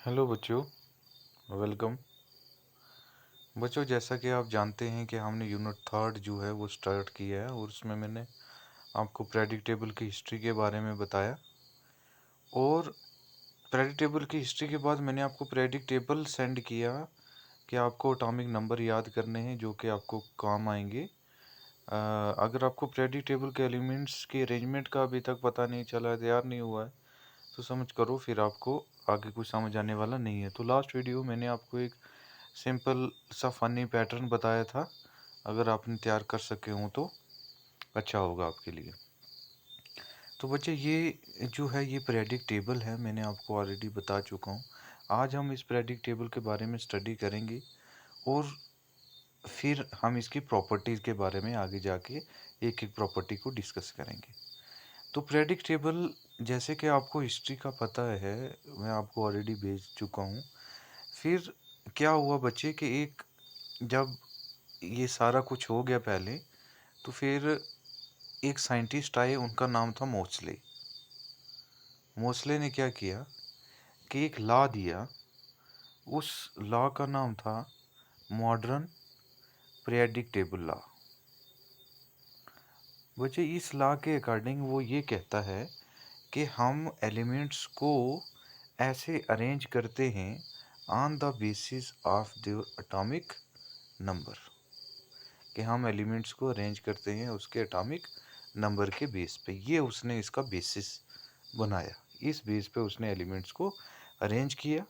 Hello बच्चों, welcome. बच्चों, जैसा कि आप जानते हैं कि हमने यूनिट थर्ड जो है वो स्टार्ट किया है और उसमें मैंने आपको प्रेडिक्टेबल की हिस्ट्री के बारे में बताया। और प्रेडिक्टेबल की हिस्ट्री के बाद मैंने आपको प्रेडिक्टेबल सेंड किया कि आपको एटॉमिक नंबर याद करने हैं जो कि आपको काम आएंगे। अगर आपको प्रेडिक्टेबल के एलिमेंट्स के अरेंजमेंट का अभी तक पता नहीं चला है, तैयार नहीं हुआ है, तो समझ करो फिर आपको आगे कुछ समझ आने वाला नहीं है। तो लास्ट वीडियो मैंने आपको एक सिंपल सा फनी पैटर्न बताया था। अगर आपने तैयार कर सके हों तो अच्छा होगा आपके लिए। तो बच्चे, ये जो है ये प्रेडिक्ट टेबल है, मैंने आपको ऑलरेडी बता चुका हूँ। आज हम इस प्रेडिक्ट टेबल के बारे में स्टडी करेंगे और फिर हम इसकी प्रॉपर्टीज़ के बारे में आगे जाके एक एक प्रॉपर्टी को डिस्कस करेंगे। तो प्रेडिक्ट टेबल, जैसे कि आपको हिस्ट्री का पता है, मैं आपको ऑलरेडी भेज चुका हूँ। फिर क्या हुआ बच्चे कि एक जब ये सारा कुछ हो गया पहले, तो फिर एक साइंटिस्ट आए, उनका नाम था मोस्ले। मोस्ले ने क्या किया कि एक लॉ दिया। उस लॉ का नाम था मॉडर्न प्रेडिक्टेबल लॉ। बच्चे, इस लॉ के अकॉर्डिंग वो ये कहता है कि हम एलिमेंट्स को ऐसे अरेंज करते हैं on the basis of their atomic number, कि हम एलिमेंट्स को अरेंज करते हैं उसके एटॉमिक नंबर के बेस पे। ये उसने इसका बेसिस बनाया, इस बेस पे उसने एलिमेंट्स को अरेंज किया।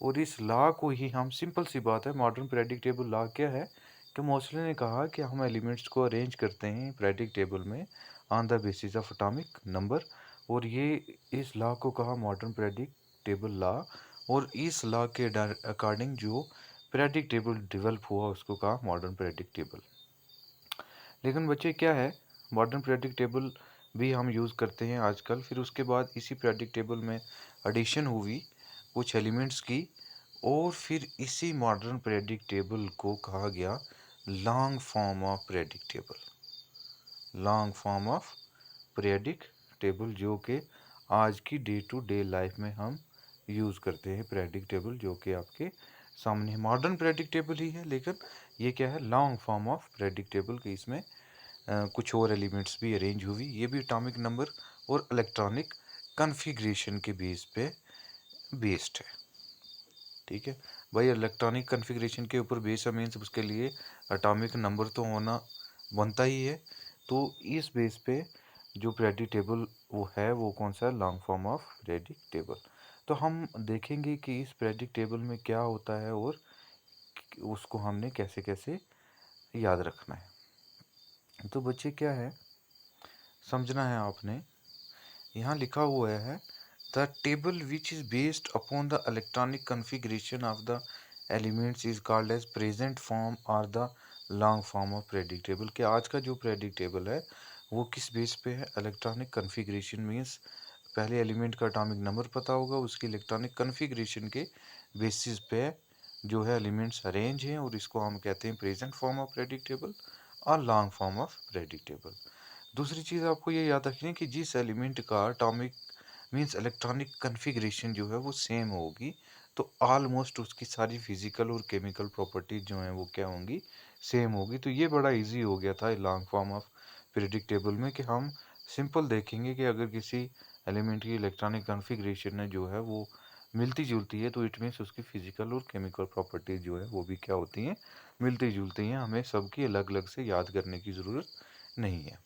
और इस लॉ को ही हम, सिंपल सी बात है, मॉडर्न प्रेडिक्टेबल लॉ क्या है कि मोस्ले ने कहा कि हम एलिमेंट्स को अरेंज करते हैं प्रेडिक्टेबल में on the basis of atomic number. और ये इस लॉ को कहा मॉडर्न प्रेडिक्टेबल लॉ। और इस लॉ के अकॉर्डिंग जो प्रेडिक्टेबल डेवलप हुआ उसको कहा मॉडर्न प्रेडिक्टेबल। लेकिन बच्चे क्या है, मॉडर्न प्रेडिक्ट टेबल भी हम यूज़ करते हैं आजकल। फिर उसके बाद इसी प्रेडिक्ट टेबल में एडिशन हुई कुछ एलिमेंट्स की, और फिर इसी मॉडर्न प्रेडिक्ट टेबल को कहा गया long form of predict table. Long form of predict table, जो कि आज की डे टू डे लाइफ में हम यूज़ करते हैं। प्रेडिक्ट टेबल जो कि आपके सामने मॉडर्न प्रेडिक्ट टेबल ही है, लेकिन ये क्या है, long form of predict table के इसमें कुछ और एलिमेंट्स भी अरेंज हुई। ये भी एटॉमिक नंबर और इलेक्ट्रॉनिक कन्फिग्रेशन के बेस पे बेस्ड है। ठीक है भाई, इलेक्ट्रॉनिक कन्फिग्रेशन के ऊपर बेस है, मीन्स उसके लिए एटॉमिक नंबर तो होना बनता ही है। तो इस बेस पे जो प्रेडिक्टेबल वो है, वो कौन सा है, लॉन्ग फॉर्म ऑफ प्रेडिक्टेबल। तो हम देखेंगे कि इस प्रेडिक्टेबल में क्या होता है और उसको हमने कैसे कैसे याद रखना है। तो बच्चे क्या है, समझना है आपने। यहाँ लिखा हुआ है the table which is based upon the electronic configuration of the elements is called as present form और the long form of predictable. कि आज का जो प्रेडिक्टेबल है वो किस बेस पे है, इलेक्ट्रॉनिक कन्फिग्रेशन, मीन्स पहले एलिमेंट का एटॉमिक नंबर पता होगा, उसकी इलेक्ट्रॉनिक कन्फिग्रेशन के बेसिस पे जो है एलिमेंट्स अरेंज हैं, और इसको हम कहते हैं प्रेजेंट फॉर्म ऑफ प्रेडिक्टेबल और लॉन्ग फॉर्म ऑफ प्रेडिक्टेबल। दूसरी चीज़ आपको ये याद रखनी है कि जिस एलिमेंट का एटॉमिक मीन्स इलेक्ट्रॉनिक कन्फिग्रेशन जो है वो सेम होगी, तो ऑलमोस्ट उसकी सारी फिजिकल और केमिकल प्रॉपर्टीज जो हैं वो क्या होंगी, सेम होगी। तो ये बड़ा इजी हो गया था लॉन्ग फॉर्म ऑफ प्रेडिक्टेबल में, कि हम सिंपल देखेंगे कि अगर किसी एलिमेंट की इलेक्ट्रॉनिक कन्फिग्रेशन है जो है वो मिलती जुलती है, तो इट मीन्स उसकी फिजिकल और केमिकल प्रॉपर्टीज जो है वो भी क्या होती हैं, मिलती जुलती हैं। हमें सबकी अलग अलग से याद करने की ज़रूरत नहीं है।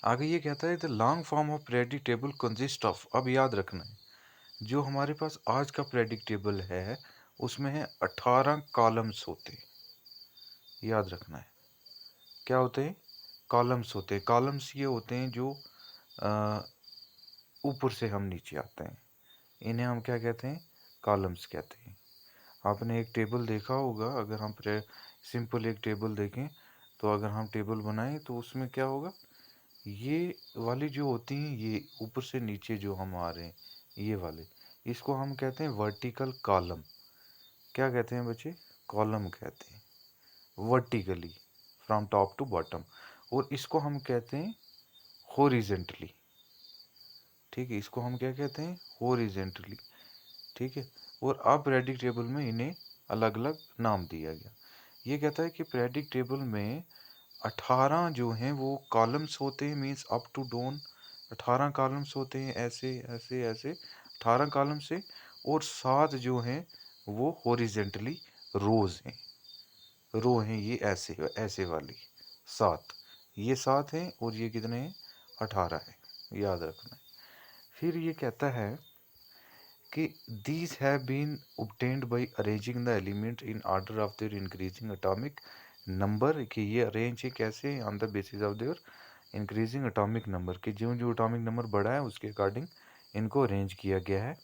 आगे ये कहता है the long form of predictable consist of, अब याद रखना है, जो हमारे पास आज का प्रेडिक्टेबल है उसमें है 18 कॉलम्स होते हैं। याद रखना है, क्या होते हैं, कॉलम्स होते हैं। कॉलम्स ये होते हैं जो ऊपर से हम नीचे आते हैं, इन्हें हम क्या कहते हैं, कॉलम्स कहते हैं। आपने एक टेबल देखा होगा, अगर हम सिंपल एक टेबल देखें, तो अगर हम टेबल बनाएं तो उसमें क्या होगा, ये वाली जो होती हैं, ये ऊपर से नीचे जो हम आ रहे हैं, ये वाले, इसको हम कहते हैं वर्टिकल कॉलम। क्या कहते हैं बच्चे, कॉलम कहते हैं, vertically from top to bottom. और इसको हम कहते हैं हॉरिजेंटली। ठीक है, इसको हम क्या कहते हैं, हॉरिजेंटली। ठीक है। और अब पीरियोडिक टेबल में इन्हें अलग अलग नाम दिया गया। ये कहता है कि पीरियोडिक टेबल में 18 जो हैं वो कॉलम्स होते हैं, means up to down 18 columns होते हैं, ऐसे ऐसे ऐसे 18 कॉलम से। और 7 जो हैं वो हॉरिजेंटली रोज हैं, रो हैं, ये ऐसे ऐसे वाली 7, ये 7 हैं और ये कितने हैं, 18 है, याद रखना है। फिर ये कहता है कि these have been obtained by arranging the element in order of their increasing atomic number, कि ये अरेंज है कैसे, on the basis of their increasing atomic number, कि जो जो atomic number बढ़ा है उसके अकॉर्डिंग इनको अरेंज किया गया है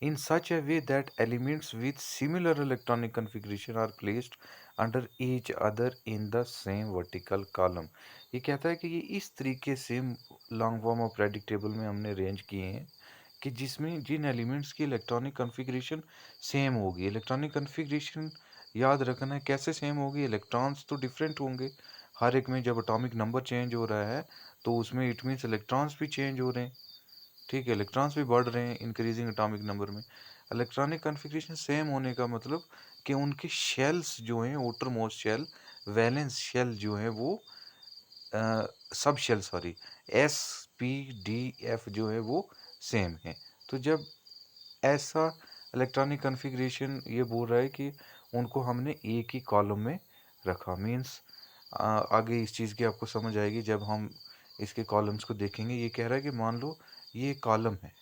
in such a way that elements with similar electronic configuration are placed under each other in the same vertical column। ये कहता है कि ये इस तरीके से long form of periodic table में हमने अरेंज किए हैं कि जिसमें जिन एलिमेंट्स की इलेक्ट्रॉनिक कॉन्फ़िगरेशन सेम होगी। इलेक्ट्रॉनिक कॉन्फ़िगरेशन याद रखना है कैसे सेम होगी, इलेक्ट्रॉन्स तो डिफरेंट होंगे हर एक में, जब एटॉमिक नंबर चेंज हो रहा है तो उसमें इट मीन्स इलेक्ट्रॉन्स भी चेंज हो रहे हैं, ठीक है, इलेक्ट्रॉन्स भी बढ़ रहे हैं इंक्रीजिंग एटॉमिक नंबर में। इलेक्ट्रॉनिक कॉन्फ़िगरेशन सेम होने का मतलब कि उनके शेल्स जो हैं, outermost shell, valence shell जो हैं वो सब shell sorry s p d f जो है वो सेम है। तो जब ऐसा इलेक्ट्रॉनिक कॉन्फ़िगरेशन ये बोल रहा है कि उनको हमने एक ही कॉलम में रखा, मीन्स आगे इस चीज़ की आपको समझ आएगी जब हम इसके कॉलम्स को देखेंगे। ये कह रहा है कि मान लो ये कॉलम है,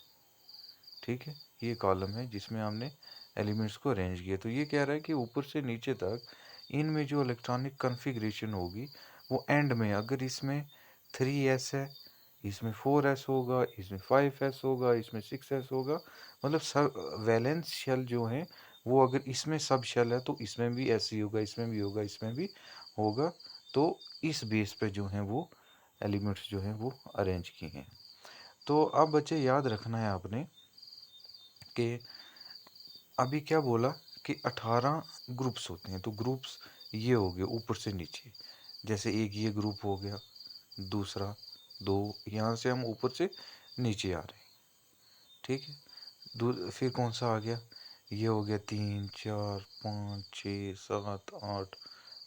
ठीक है, ये कॉलम है जिसमें हमने एलिमेंट्स को अरेंज किया। तो ये कह रहा है कि ऊपर से नीचे तक इनमें जो इलेक्ट्रॉनिक कॉन्फ़िगरेशन होगी वो एंड में, अगर इसमें 3s है, इसमें 4s होगा, इसमें 5s होगा, इसमें 6s होगा, मतलब सब वैलेंस शेल जो हैं वो अगर इसमें सब शेल है तो इसमें भी ऐसे ही होगा, इसमें भी होगा, इसमें भी होगा। तो इस बेस पे जो हैं वो एलिमेंट्स जो हैं वो अरेंज किए हैं। तो अब बच्चे याद रखना है आपने कि अभी क्या बोला कि 18 ग्रुप्स होते हैं। तो ग्रुप्स ये हो गए ऊपर से नीचे, जैसे एक ये ग्रुप हो गया, दूसरा, दो, यहाँ से हम ऊपर से नीचे आ रहे हैं, ठीक है। फिर कौन सा आ गया, ये हो गया 3 4 5 6 7 8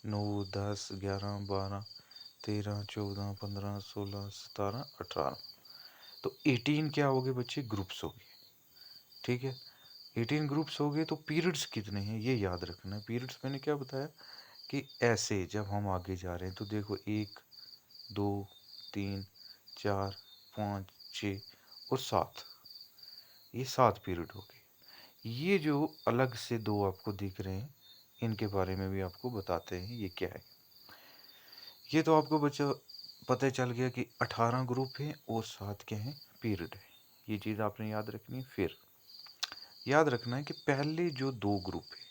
9 10 11 12 13 14 15 16 17 18। तो 18 क्या हो गए बच्चे, ग्रुप्स हो गए, ठीक है। 18 ग्रुप्स हो गए। तो पीरियड्स कितने हैं ये याद रखना है। पीरियड्स मैंने क्या बताया कि ऐसे जब हम आगे जा रहे हैं तो देखो 1 2 3 4 5 6 और 7, ये 7 पीरियड हो गए। ये जो अलग से दो आपको दिख रहे हैं इनके बारे में भी आपको बताते हैं ये क्या है। ये तो आपको बच्चा पता चल गया कि 18 ग्रुप हैं और 7 क्या हैं, पीरियड है। ये चीज़ आपने याद रखनी है। फिर याद रखना है कि पहले जो दो ग्रुप है,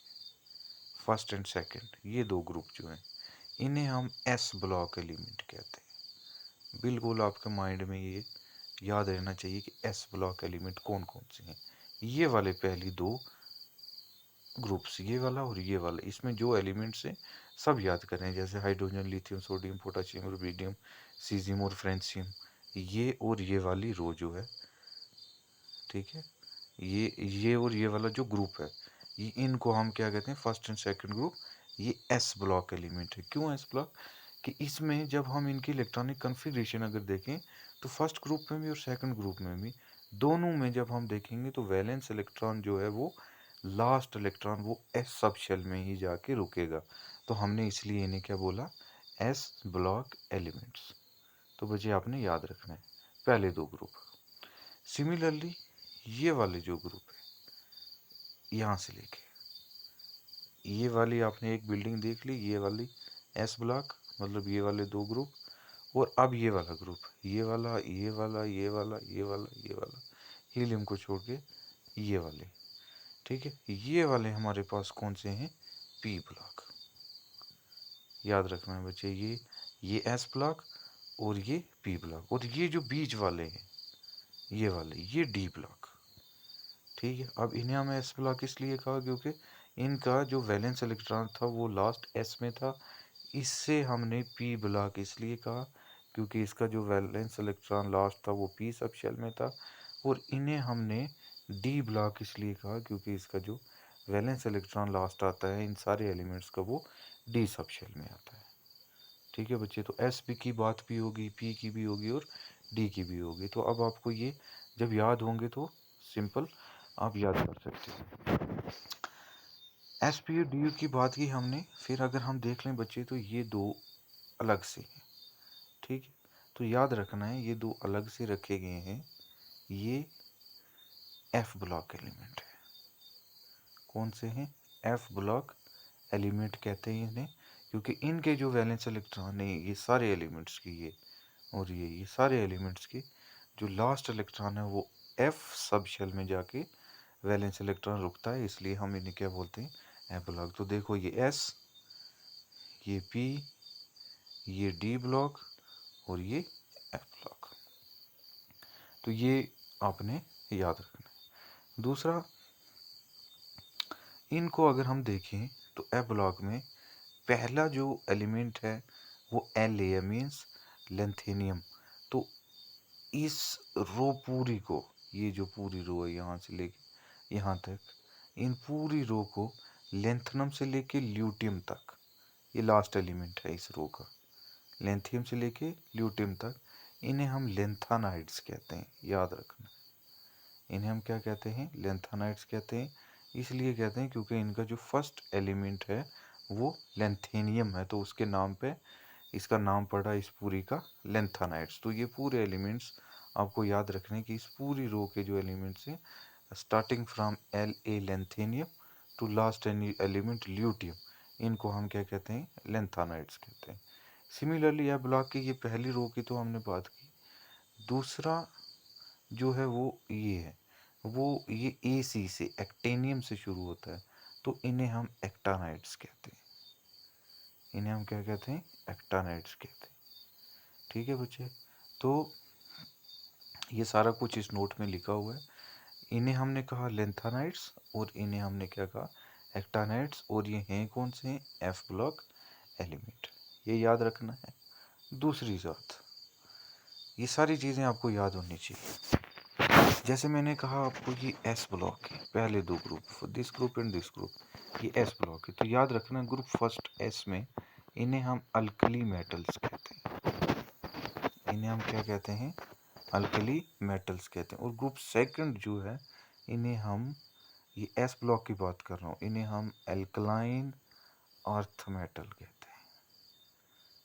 फर्स्ट एंड सेकंड, ये दो ग्रुप जो हैं इन्हें हम एस ब्लॉक एलिमेंट कहते हैं। बिल्कुल आपके माइंड में ये याद रहना चाहिए कि एस ब्लॉक एलिमेंट कौन कौन से हैं। ये वाले पहली दो ग्रुप्स, ये वाला और ये वाला, इसमें जो एलिमेंट्स हैं सब याद करें, जैसे hydrogen, lithium, sodium, potassium, rubidium, caesium और फ्रेंसियम, ये और ये वाली रो जो है, ठीक है, ये और ये वाला जो ग्रुप है, ये इनको हम क्या कहते हैं, फर्स्ट एंड सेकंड ग्रुप। ये एस ब्लॉक एलिमेंट है। क्यों एस ब्लॉक, कि इसमें जब हम इनकी इलेक्ट्रॉनिक कन्फिग्रेशन अगर देखें तो फर्स्ट ग्रुप में भी और सेकंड ग्रुप में भी, दोनों में जब हम देखेंगे तो वैलेंस इलेक्ट्रॉन जो है वो लास्ट इलेक्ट्रॉन वो एस सब शेल में ही जाके रुकेगा। तो हमने इसलिए इन्हें क्या बोला, एस ब्लॉक एलिमेंट्स। तो बच्चे आपने याद रखना है पहले दो ग्रुप। सिमिलरली ये वाले जो ग्रुप है यहाँ से लेके ये वाली आपने एक बिल्डिंग देख ली, ये वाली एस ब्लॉक, मतलब ये वाले दो ग्रुप। और अब ये वाला ग्रुप, ये वाला, ये वाला, ये वाला, ये वाला, ये वाला, हीलियम को छोड़ के ये वाले, ठीक है। ये वाले हमारे पास कौन से हैं, पी ब्लॉक। याद रखना है बच्चे, ये एस ब्लॉक और ये पी ब्लॉक, और ये जो बीच वाले हैं ये वाले, ये डी ब्लॉक, ठीक है। अब इन्हें हमें एस ब्लॉक इसलिए कहा क्योंकि इनका जो वैलेंस इलेक्ट्रॉन था वो लास्ट एस में था। इससे हमने पी ब्लॉक इसलिए कहा क्योंकि इसका जो वैलेंस इलेक्ट्रॉन लास्ट था वो पी सब शेल में था। और इन्हें हमने डी ब्लॉक इसलिए कहा क्योंकि इसका जो वैलेंस इलेक्ट्रॉन लास्ट आता है इन सारे एलिमेंट्स का वो डी सब शेल में आता है। ठीक है बच्चे, तो एस पी की बात भी होगी, पी की भी होगी और डी की भी होगी। तो अब आपको ये जब याद होंगे तो सिंपल आप याद कर सकते हैं। एस पी और डी यू की बात की हमने, फिर अगर हम देख लें बच्चे तो ये दो अलग से हैं। ठीक है, तो याद रखना है ये दो अलग से रखे गए हैं। ये एफ ब्लॉक एलिमेंट है। कौन से हैं? एफ ब्लॉक एलिमेंट कहते हैं इन्हें, क्योंकि इनके जो वैलेंस इलेक्ट्रॉन है ये सारे एलिमेंट्स की ये और ये सारे एलिमेंट्स के जो लास्ट इलेक्ट्रॉन है वो एफ सब शेल में जाके वैलेंस इलेक्ट्रॉन रुकता है, इसलिए हम इन्हें क्या बोलते हैं? F block. तो देखो ये एस, ये पी, ये डी ब्लॉक और ये एफ ब्लॉक। तो ये आपने याद रखना है। दूसरा, इनको अगर हम देखें तो एफ ब्लॉक में पहला जो एलिमेंट है वो एल ए मीन्स लेंथेनियम। तो इस रो पूरी को, ये जो पूरी रो है यहाँ से लेके यहाँ तक, इन पूरी रो को लेंथनम से लेके ल्यूटियम तक, ये लास्ट एलिमेंट है इस रो का, लेंथियम से लेके ल्यूटियम तक, इन्हें हम लेंथानाइड्स कहते हैं। याद रखना, इन्हें हम क्या कहते हैं? लेंथानाइड्स कहते हैं। इसलिए कहते हैं क्योंकि इनका जो फर्स्ट एलिमेंट है वो लेंथेनियम है, तो उसके नाम पे इसका नाम पड़ा इस पूरी का लेंथानाइड्स। तो ये पूरे एलिमेंट्स आपको याद रखने की, इस पूरी रो के जो एलिमेंट्स हैं starting from L A lanthanum to last element lutetium, इनको हम क्या कहते हैं? लेंथानाइड्स कहते हैं। सिमिलरली यह ब्लॉक की ये पहली रो की तो हमने बात की। दूसरा जो है वो ये है, वो ये ए सी से एक्टेनियम से शुरू होता है, तो इन्हें हम एक्टानाइड्स कहते हैं। इन्हें हम क्या कहते हैं? एक्टानाइड्स कहते हैं। ठीक है बच्चे, तो ये सारा कुछ इस नोट में लिखा हुआ है। इन्हें हमने कहा लेंथानाइड्स और इन्हें हमने क्या कहा? एक्टानाइड्स। और ये हैं कौन से हैं? F block element. ये याद रखना है। दूसरी बात, ये सारी चीज़ें आपको याद होनी चाहिए। जैसे मैंने कहा आपको ये एस ब्लॉक है, पहले दो group, this group and this group, ये एस ब्लॉक है। तो याद रखना ग्रुप फर्स्ट एस में इन्हें हम अल्कली मेटल्स कहते हैं। इन्हें हम क्या कहते हैं? अल्कली मेटल्स कहते हैं। और ग्रुप सेकंड जो है इन्हें हम, ये एस ब्लॉक की बात कर रहा हूँ, इन्हें हम एल्कलाइन अर्थ मेटल कहते हैं।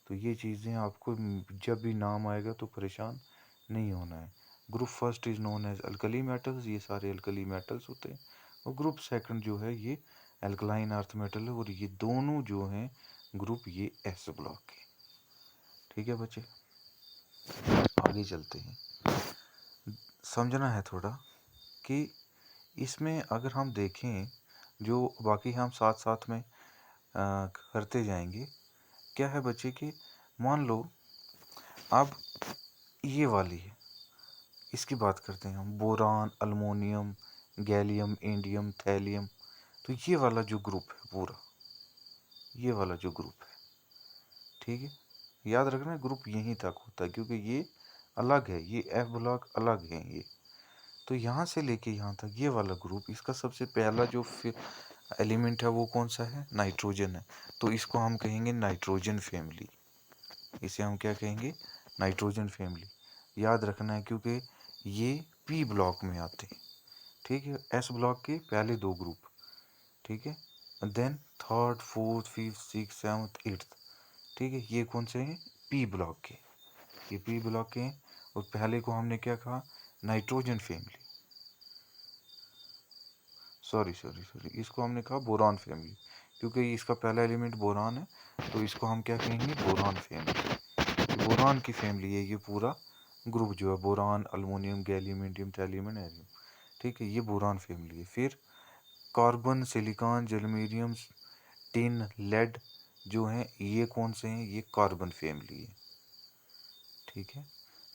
तो ये चीज़ें आपको जब भी नाम आएगा तो परेशान नहीं होना है। Group first is known as alkali metals, ये सारे अल्कली मेटल्स होते हैं। और ग्रुप सेकंड जो है ये एल्कलाइन अर्थ मेटल है, और ये दोनों जो हैं ग्रुप ये एस ब्लॉक के। ठीक है बच्चे, आगे चलते हैं। समझना है थोड़ा कि इसमें अगर हम देखें, जो बाकी हम साथ साथ में करते जाएंगे। क्या है बच्चे कि मान लो अब ये वाली है, इसकी बात करते हैं हम, boron, aluminium, gallium, indium, thallium. तो ये वाला जो ग्रुप है पूरा, ये वाला जो ग्रुप है, ठीक है, याद रखना ग्रुप यहीं तक होता है क्योंकि ये अलग है, ये एफ ब्लॉक अलग है ये। तो यहाँ से लेके यहाँ तक ये वाला ग्रुप, इसका सबसे पहला जो फिर एलिमेंट है वो कौन सा है? नाइट्रोजन है। तो इसको हम कहेंगे नाइट्रोजन फैमिली। इसे हम क्या कहेंगे? Nitrogen family. याद रखना है क्योंकि ये पी ब्लॉक में आते हैं। ठीक है, एस ब्लॉक के पहले दो ग्रुप, ठीक है, then third, fourth, fifth, six, seventh, eighth, ठीक है, ये कौन से हैं? पी ब्लॉक के, ये पी ब्लॉक के हैं। और पहले को हमने क्या कहा? नाइट्रोजन फैमिली, सॉरी इसको हमने कहा बोरान फैमिली, क्योंकि इसका पहला एलिमेंट बोरान है, तो इसको हम क्या कहेंगे? Boron family. बोरान की फैमिली है ये पूरा ग्रुप जो है, boron, aluminium, gallium, indium, thallium and एरियम। ठीक है, ये बोरान फैमिली है। फिर carbon, silicon, germanium, tin, lead जो हैं ये कौन से हैं? ये कार्बन फैमिली है। ठीक है,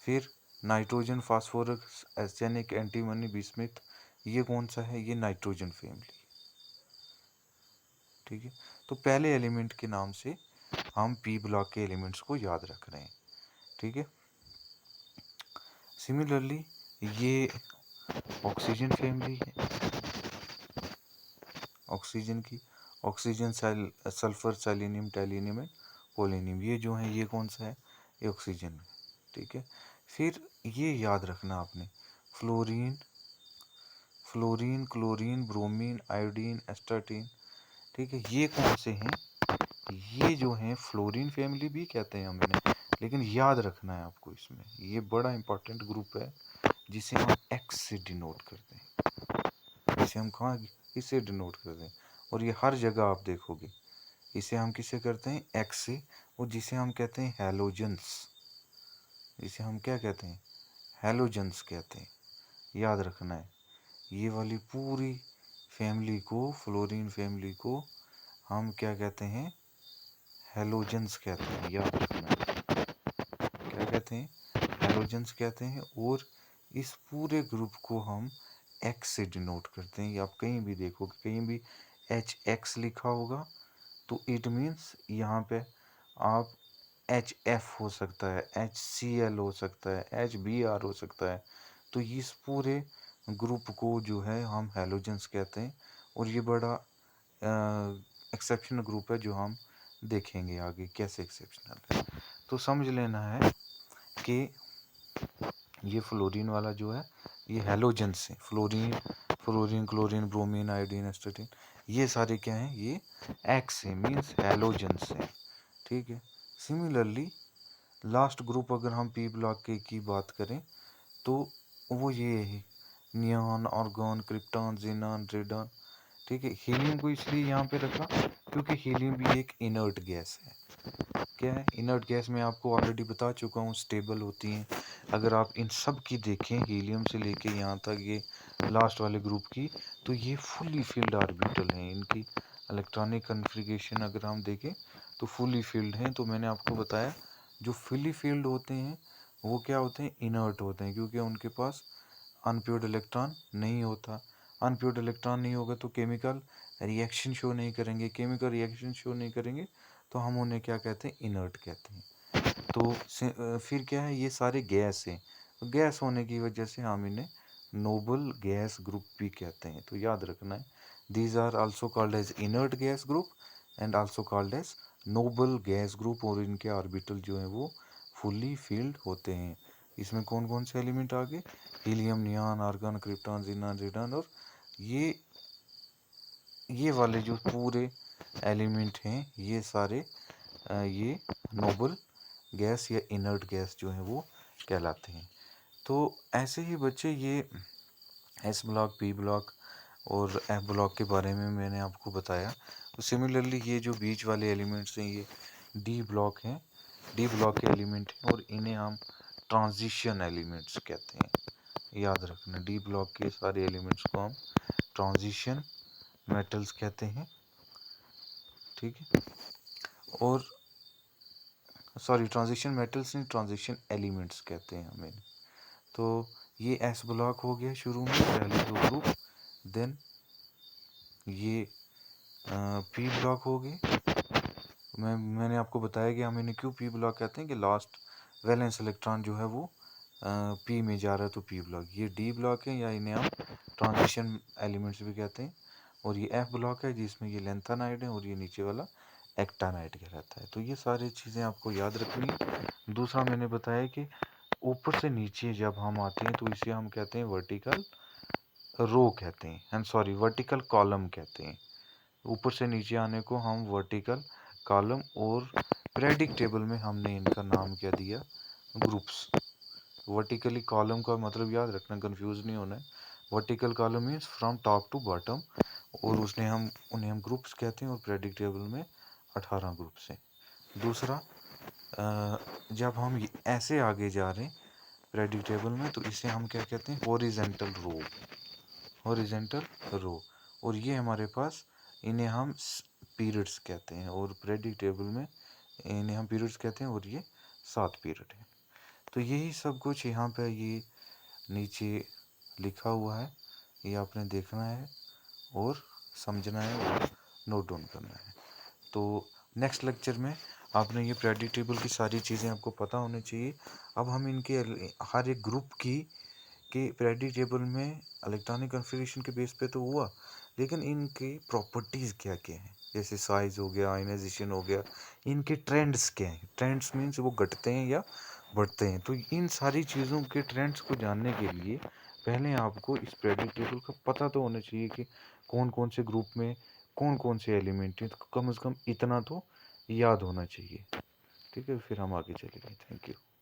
फिर नाइट्रोजन, फास्फोरस, एर्सेनिक, एंटीमनी, बिस्मिथ, ये कौन सा है? ये नाइट्रोजन फैमिली। ठीक है, तो पहले एलिमेंट के नाम से हम पी ब्लॉक के एलिमेंट्स को याद रख रहे हैं। ठीक है, सिमिलरली ये ऑक्सीजन फैमिली है, ऑक्सीजन की, oxygen, sulphur, selenium, thallium and polonium, ये जो है ये कौन सा है, ये ऑक्सीजन है। ठीक है। फिर ये याद रखना आपने, fluorine, fluorine, chlorine, bromine, iodine, astatine. ठीक है, ये कौन से हैं, ये जो हैं फ्लोरीन फैमिली भी कहते हैं हम इन्हें, लेकिन याद रखना है आपको इसमें, ये बड़ा इंपॉर्टेंट ग्रुप है जिसे हम एक्स से डिनोट करते हैं, इसे हम कहाँ, किससे डिनोट करते हैं, और ये हर जगह आप देखोगे, इसे हम किससे करते हैं, एक्स से, और जिसे हम कहते हैं हैलोजेंस, इसे हम क्या कहते हैं, हैलोजेंस कहते हैं, याद रखना है। ये वाली पूरी फैमिली को, फ्लोरीन फैमिली को हम क्या कहते हैं, हैलोजेंस कहते हैं, याद रखना है, क्या कहते हैं, हैलोजेंस कहते हैं। और इस पूरे ग्रुप को हम एक्स से डिनोट करते हैं, या आप कहीं भी देखोगे, कहीं भी एच एक्स लिखा होगा तो इट मीन्स यहाँ पे आप एच एफ हो सकता है, एच सी एल हो सकता है, एच बी आर हो सकता है। तो इस पूरे ग्रुप को जो है हम हैलोजेंस कहते हैं, और ये बड़ा एक्सेप्शनल ग्रुप है जो हम देखेंगे आगे कैसे एक्सेप्शनल है। तो समझ लेना है कि ये फ्लोरीन वाला जो है ये हैलोजेंस है, fluorine, fluorine, chlorine, bromine, iodine, astatine, ये सारे क्या हैं, ये एक्स है, मीन्स हैलोजेंस है। ठीक है। सिमिलरली लास्ट ग्रुप अगर हम पी ब्लॉक के की बात करें तो वो ये है, neon, argon, krypton, xenon, radon. ठीक है। हीलियम को इसलिए यहाँ पे रखा क्योंकि हीलियम भी एक इनर्ट गैस है। क्या है, इनर्ट गैस मैं आपको ऑलरेडी बता चुका हूँ, स्टेबल होती हैं। अगर आप इन सब की देखें, हीलियम से लेके यहाँ तक ये लास्ट वाले ग्रुप की, तो ये फुली फील्ड ऑर्बिटल हैं, इनकी इलेक्ट्रॉनिक कन्फिग्रेशन अगर हम देखें तो फुली फील्ड हैं। तो मैंने आपको बताया जो फुली फील्ड होते हैं वो क्या होते हैं, इनर्ट होते हैं, क्योंकि उनके पास अनप्योर्ड इलेक्ट्रॉन नहीं होता। अनप्योर्ड इलेक्ट्रॉन नहीं होगा तो केमिकल रिएक्शन शो नहीं करेंगे, केमिकल रिएक्शन शो नहीं करेंगे तो हम उन्हें क्या कहते हैं, इनर्ट कहते हैं। तो फिर क्या है, ये सारे गैस हैं, तो गैस होने की वजह से हम इन्हें नोबल गैस ग्रुप भी कहते हैं। तो याद रखना है, these are also called as inert gas group and also called as noble gas group, और इनके ऑर्बिटल जो है वो फुल्ली फील्ड होते हैं। इसमें कौन कौन से एलिमेंट आ गए, helium, neon, argon, krypton, xenon, radon, और ये वाले जो पूरे एलिमेंट हैं ये सारे ये नोबल गैस या इनर्ट गैस जो है वो कहलाते हैं। तो ऐसे ही बच्चे ये एस ब्लॉक, पी ब्लॉक और एफ ब्लॉक के बारे में मैंने आपको बताया। तो सिमिलरली ये जो बीच वाले एलिमेंट्स हैं ये डी ब्लॉक हैं, डी ब्लॉक के एलिमेंट हैं, और इन्हें हम ट्रांजिशन एलिमेंट्स कहते हैं। याद रखना, डी ब्लॉक के सारे एलिमेंट्स को हम ट्रांजिशन मेटल्स कहते हैं। ठीक है। और सॉरी, ट्रांजिशन मेटल्स नहीं, ट्रांजिशन एलिमेंट्स कहते हैं हमें। तो ये एस ब्लॉक हो गया शुरू में, पहले दो ग्रुप, देन ये पी ब्लॉक हो गए। मैंने आपको बताया कि हम इन्हें क्यों पी ब्लॉक कहते हैं, कि लास्ट वैलेंस इलेक्ट्रॉन जो है वो पी में जा रहा है, तो पी ब्लॉक। ये डी ब्लॉक है, या इन्हें हम ट्रांजिशन एलिमेंट्स भी कहते हैं। और ये एफ ब्लॉक है जिसमें ये लेंथेनाइड है, और ये नीचे वाला एक्टानाइड कहलाता है। तो ये सारी चीज़ें आपको याद रखनी है। दूसरा मैंने बताया कि ऊपर से नीचे जब हम आते हैं तो इसे हम कहते हैं वर्टिकल रो कहते हैं, हम सॉरी वर्टिकल कॉलम कहते हैं। ऊपर से नीचे आने को हम वर्टिकल कॉलम, और पीरियोडिक टेबल में हमने इनका नाम क्या दिया, ग्रुप्स। वर्टिकली कॉलम का मतलब याद रखना, कंफ्यूज नहीं होना है। Vertical column means from top to bottom, और उसने हम उन्हें हम ग्रुप्स कहते हैं, और पीरियोडिक टेबल में 18 ग्रुप्स हैं। दूसरा, जब हम ऐसे आगे जा रहे हैं पीरियोडिक टेबल में तो इसे हम क्या कहते हैं, हॉरिजेंटल रो, हॉरिजेंटल रो। और ये हमारे पास, इन्हें हम पीरियड्स कहते हैं, और पीरियोडिक टेबल में इन्हें हम पीरियड्स कहते हैं, और ये 7 पीरियड है। तो यही सब कुछ यहाँ पे ये नीचे लिखा हुआ है, ये आपने देखना है और समझना है और नोट डाउन करना है। तो नेक्स्ट लेक्चर में आपने ये पीरियोडिक टेबल की सारी चीज़ें आपको पता होनी चाहिए। अब हम इनके हर एक ग्रुप की कि पीरियोडिक टेबल में इलेक्ट्रॉनिक कन्फिग्रेशन के बेस पे तो हुआ, लेकिन इनकी प्रॉपर्टीज़ क्या-क्या हैं? जैसे साइज़ हो गया, आयनाइज़ेशन हो गया, इनके ट्रेंड्स क्या हैं? ट्रेंड्स मीन्स वो घटते हैं या बढ़ते हैं। तो इन सारी चीज़ों के ट्रेंड्स को जानने के लिए पहले आपको इस पीरियोडिक टेबल का पता तो होना चाहिए कि कौन-कौन से ग्रुप में कौन-कौन से एलिमेंट हैं। तो कम से कम इतना तो याद होना चाहिए। ठीक है? फिर हम आगे चलेंगे। Thank you.